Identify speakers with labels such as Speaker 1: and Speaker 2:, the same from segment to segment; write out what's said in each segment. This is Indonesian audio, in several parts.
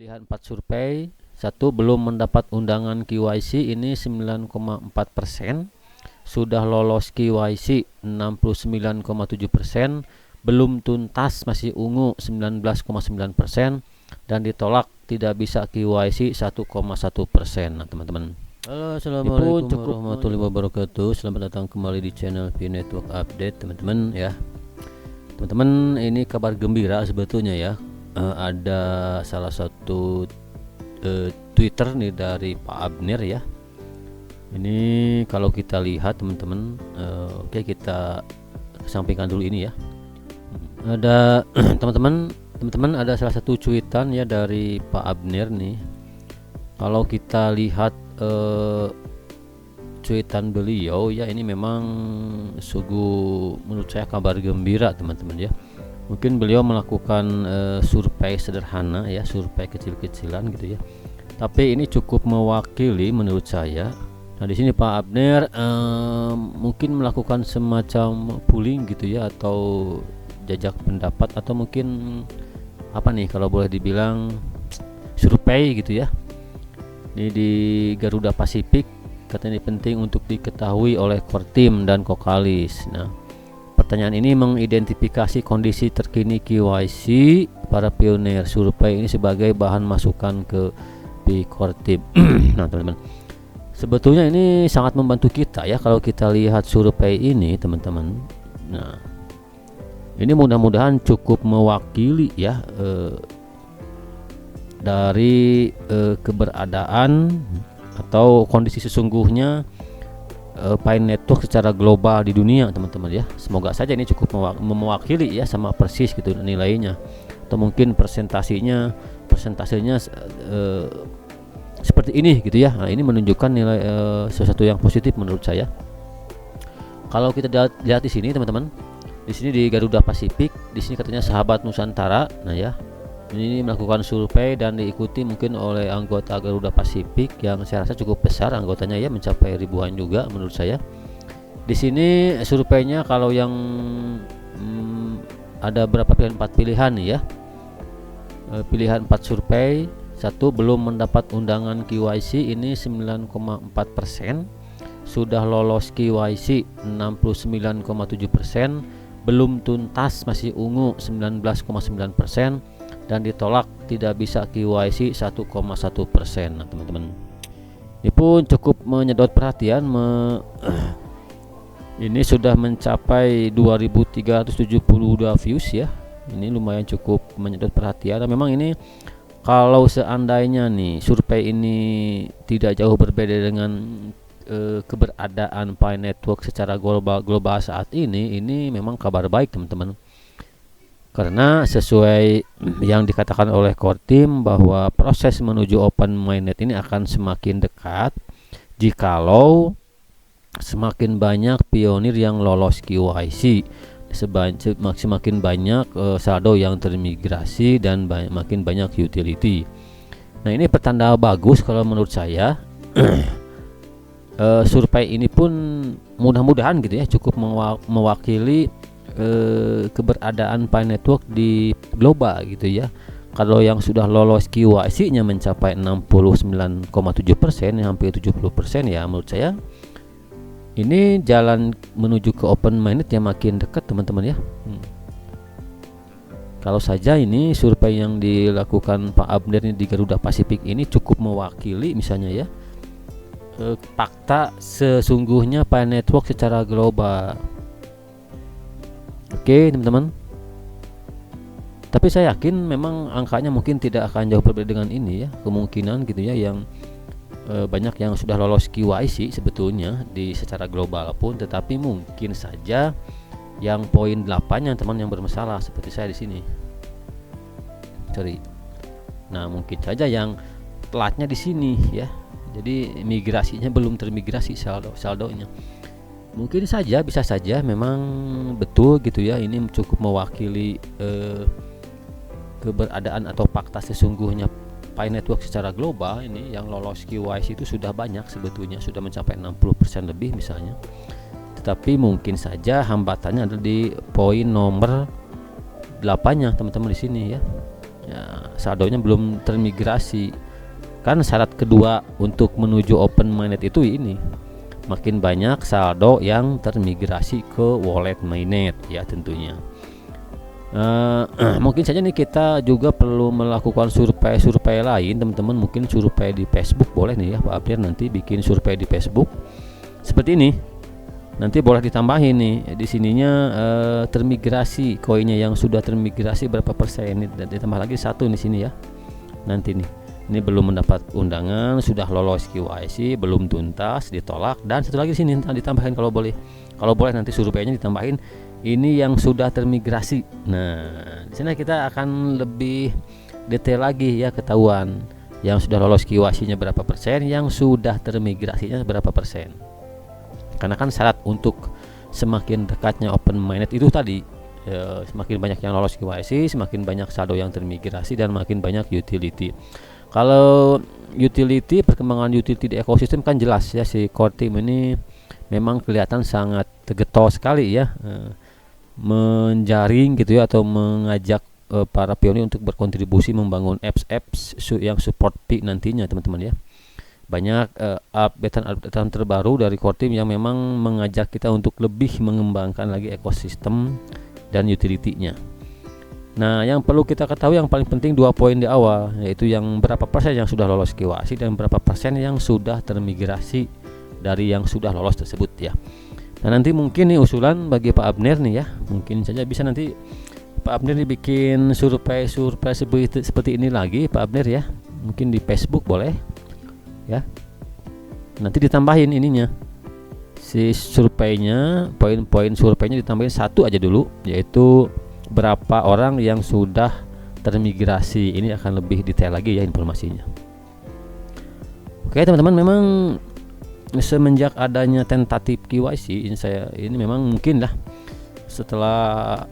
Speaker 1: Pilihan 4 survei, satu belum mendapat undangan KYC ini 9,4%, sudah lolos KYC 69,7%, belum tuntas masih ungu 19,9%, dan ditolak tidak bisa KYC 1,1%. Nah, teman-teman.
Speaker 2: Halo, assalamualaikum
Speaker 1: warahmatullahi wabarakatuh. Selamat datang kembali di channel P Network Update, teman-teman ya. Teman-teman, ini kabar gembira sebetulnya ya. Ada salah satu Twitter nih dari Pak Abner ya. Ini kalau kita lihat teman-teman, oke, kita kesampingkan dulu ini ya. Ada teman-teman ada salah satu cuitan ya dari Pak Abner nih. Kalau kita lihat cuitan beliau ya, ini memang sungguh menurut saya kabar gembira teman-teman ya. Mungkin beliau melakukan survei sederhana ya, survei kecil-kecilan gitu ya. Tapi ini cukup mewakili menurut saya. Nah, di sini Pak Abner mungkin melakukan semacam polling gitu ya, atau jajak pendapat, atau mungkin apa nih kalau boleh dibilang survei gitu ya. Ini di Garuda Pasifik, katanya ini penting untuk diketahui oleh Kortim dan Kokalis. Nah, pertanyaan ini mengidentifikasi kondisi terkini KYC para pionir survei ini sebagai bahan masukan ke Kortim. Nah, teman-teman, sebetulnya ini sangat membantu kita ya kalau kita lihat survei ini, teman-teman. Nah, ini mudah-mudahan cukup mewakili ya dari keberadaan atau kondisi sesungguhnya Pi Network secara global di dunia, teman-teman ya. Semoga saja ini cukup mewakili ya, sama persis gitu nilainya, atau mungkin persentasenya seperti ini gitu ya. Nah, ini menunjukkan nilai sesuatu yang positif menurut saya. Kalau kita lihat di sini, teman-teman, di sini di Garuda Pasifik, di sini katanya sahabat Nusantara. Nah ya, ini melakukan survei dan diikuti mungkin oleh anggota Garuda Pasifik yang saya rasa cukup besar anggotanya ya, mencapai ribuan juga menurut saya. Di sini surveinya kalau yang ada berapa pilihan, 4 pilihan nih ya. Pilihan 4 survei, satu belum mendapat undangan KYC ini 9,4%, sudah lolos KYC 69,7%, belum tuntas masih ungu 19,9%, dan ditolak tidak bisa KYC 1,1%. Nah, teman-teman, ini pun cukup menyedot perhatian. Ini sudah mencapai 2372 views ya. Ini lumayan cukup menyedot perhatian. Nah, memang ini kalau seandainya nih survei ini tidak jauh berbeda dengan keberadaan Pi Network secara global saat ini memang kabar baik, teman-teman. Karena sesuai yang dikatakan oleh Kortim bahwa proses menuju open mainnet ini akan semakin dekat jikalau semakin banyak pionir yang lolos KYC, semakin banyak saldo yang termigrasi, dan makin banyak utility. Nah, ini pertanda bagus kalau menurut saya. Survei ini pun mudah-mudahan gitu ya cukup mewakili keberadaan Pi Network di global gitu ya. Kalau yang sudah lolos KYC-nya mencapai 69,7%, hampir 70% ya, menurut saya ini jalan menuju ke open mainnet yang makin dekat, teman-teman ya. Kalau saja ini survei yang dilakukan Pak Abner di Garuda Pasifik ini cukup mewakili misalnya ya fakta sesungguhnya Pi Network secara global. Oke, teman-teman. Tapi saya yakin memang angkanya mungkin tidak akan jauh berbeda dengan ini ya. Kemungkinan gitu ya, yang banyak yang sudah lolos KYC sebetulnya di secara global pun, tetapi mungkin saja yang poin 8 yang teman yang bermasalah seperti saya di sini. Sorry. Nah, mungkin saja yang telatnya di sini ya. Jadi migrasinya belum termigrasi saldonya. Mungkin saja, bisa saja memang betul gitu ya, ini cukup mewakili keberadaan atau fakta sesungguhnya Pi Network secara global. Ini yang lolos KYC itu sudah banyak sebetulnya, sudah mencapai 60% lebih misalnya. Tetapi mungkin saja hambatannya ada di poin nomor 8-nya, teman-teman, di sini ya. ya, saldonya belum termigrasi. Kan syarat kedua untuk menuju open mainnet itu ini, makin banyak saldo yang termigrasi ke wallet mainnet ya tentunya. Mungkin saja nih kita juga perlu melakukan survei lain teman-teman, mungkin survei di Facebook boleh nih ya Pak Abdir, nanti bikin survei di Facebook seperti ini. Nanti boleh ditambahin nih di sininya termigrasi koinnya yang sudah termigrasi berapa persen, ini ditambah lagi satu di sini ya. Nanti nih, ini belum mendapat undangan, sudah lolos KYC, belum tuntas, ditolak, dan satu lagi sini ditambahin kalau boleh. Kalau boleh nanti surveinya ditambahin ini yang sudah termigrasi. Nah, di sini kita akan lebih detail lagi ya, ketahuan yang sudah lolos KYC-nya berapa persen, yang sudah termigrasinya berapa persen. Karena kan syarat untuk semakin dekatnya open mainnet itu tadi, semakin banyak yang lolos KYC, semakin banyak saldo yang termigrasi, dan makin banyak utility. Kalau utility, perkembangan utility di ekosistem kan jelas ya, si core team ini memang kelihatan sangat getol sekali ya, menjaring gitu ya, atau mengajak para pionir untuk berkontribusi membangun apps yang support Pi nantinya teman-teman ya. Banyak updatean terbaru dari core team yang memang mengajak kita untuk lebih mengembangkan lagi ekosistem dan utility-nya. Nah, yang perlu kita ketahui yang paling penting 2 poin di awal, yaitu yang berapa persen yang sudah lolos KYC dan berapa persen yang sudah termigrasi dari yang sudah lolos tersebut ya. Nah, nanti mungkin nih usulan bagi Pak Abner nih ya, mungkin saja bisa nanti Pak Abner dibikin survei seperti ini lagi Pak Abner ya, mungkin di Facebook boleh ya. Nanti ditambahin ininya, si surveinya, poin-poin surveinya ditambahin satu aja dulu, yaitu berapa orang yang sudah termigrasi. Ini akan lebih detail lagi ya informasinya. Oke teman-teman, memang semenjak adanya tentatif KYC ini memang mungkin lah setelah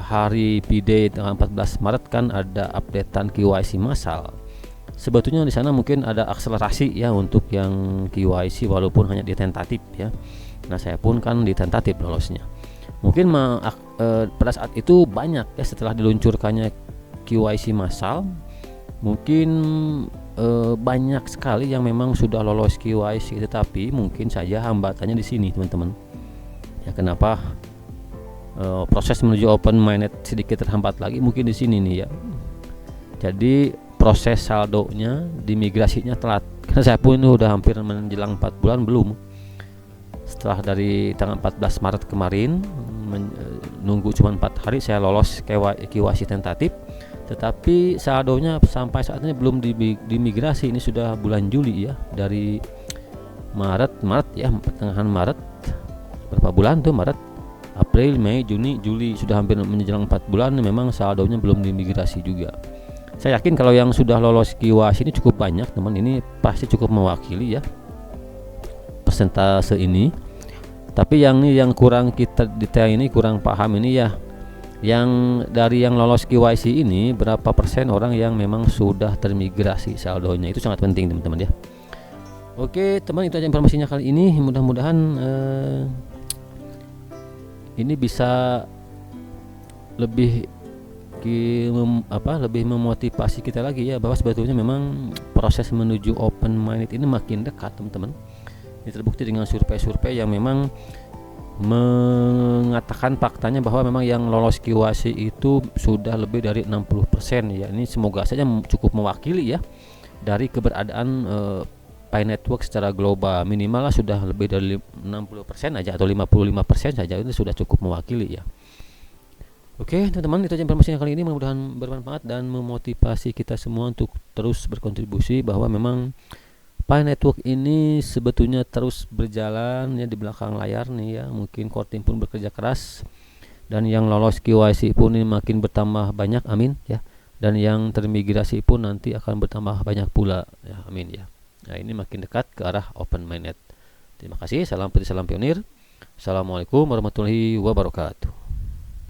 Speaker 1: hari P-Day tanggal 14 Maret kan ada updatean KYC massal. Sebetulnya di sana mungkin ada akselerasi ya untuk yang KYC walaupun hanya di tentatif ya. Nah, saya pun kan di tentatif lolosnya. Mungkin pada saat itu banyak ya, setelah diluncurkannya KYC massal, mungkin banyak sekali yang memang sudah lolos KYC, tetapi mungkin saja hambatannya di sini teman-teman. Ya, kenapa proses menuju open mainnet sedikit terhambat lagi mungkin di sini nih ya. Jadi proses saldonya dimigrasinya telat, karena saya pun ini udah hampir menjelang 4 bulan belum. Setelah dari tanggal 14 Maret kemarin nunggu cuma 4 hari saya lolos KYC tentatif, tetapi saldonya sampai saat ini belum dimigrasi. Ini sudah bulan Juli ya, dari Maret ya, pertengahan Maret, berapa bulan tuh, Maret, April, Mei, Juni, Juli, sudah hampir menjelang 4 bulan memang saldonya belum dimigrasi juga. Saya yakin kalau yang sudah lolos KYC ini cukup banyak teman, ini pasti cukup mewakili ya persentase ini. Tapi yang kurang kita detail ini, kurang paham ini ya, yang dari yang lolos KYC ini berapa persen orang yang memang sudah termigrasi saldonya, itu sangat penting teman-teman ya. Oke teman, itu aja informasinya kali ini. Mudah-mudahan ini bisa lebih lebih memotivasi kita lagi ya, bahwa sebetulnya memang proses menuju open mainnet ini makin dekat teman-teman. Ini terbukti dengan survei-survei yang memang mengatakan faktanya bahwa memang yang lolos KYC itu sudah lebih dari 60% ya. Ini semoga saja cukup mewakili ya dari keberadaan Pi Network secara global. Minimal lah sudah lebih dari 60% aja atau 55% saja, itu sudah cukup mewakili ya. Oke teman-teman, itu aja informasinya kali ini. Mudah-mudahan bermanfaat dan memotivasi kita semua untuk terus berkontribusi, bahwa memang Pi Network ini sebetulnya terus berjalan ya di belakang layar nih ya. Mungkin core team pun bekerja keras, dan yang lolos KYC pun ini makin bertambah banyak, amin ya. Dan yang termigrasi pun nanti akan bertambah banyak pula ya, amin ya. Nah, ini makin dekat ke arah open mainnet. Terima kasih, salam putih, salam pionir. Assalamualaikum warahmatullahi wabarakatuh.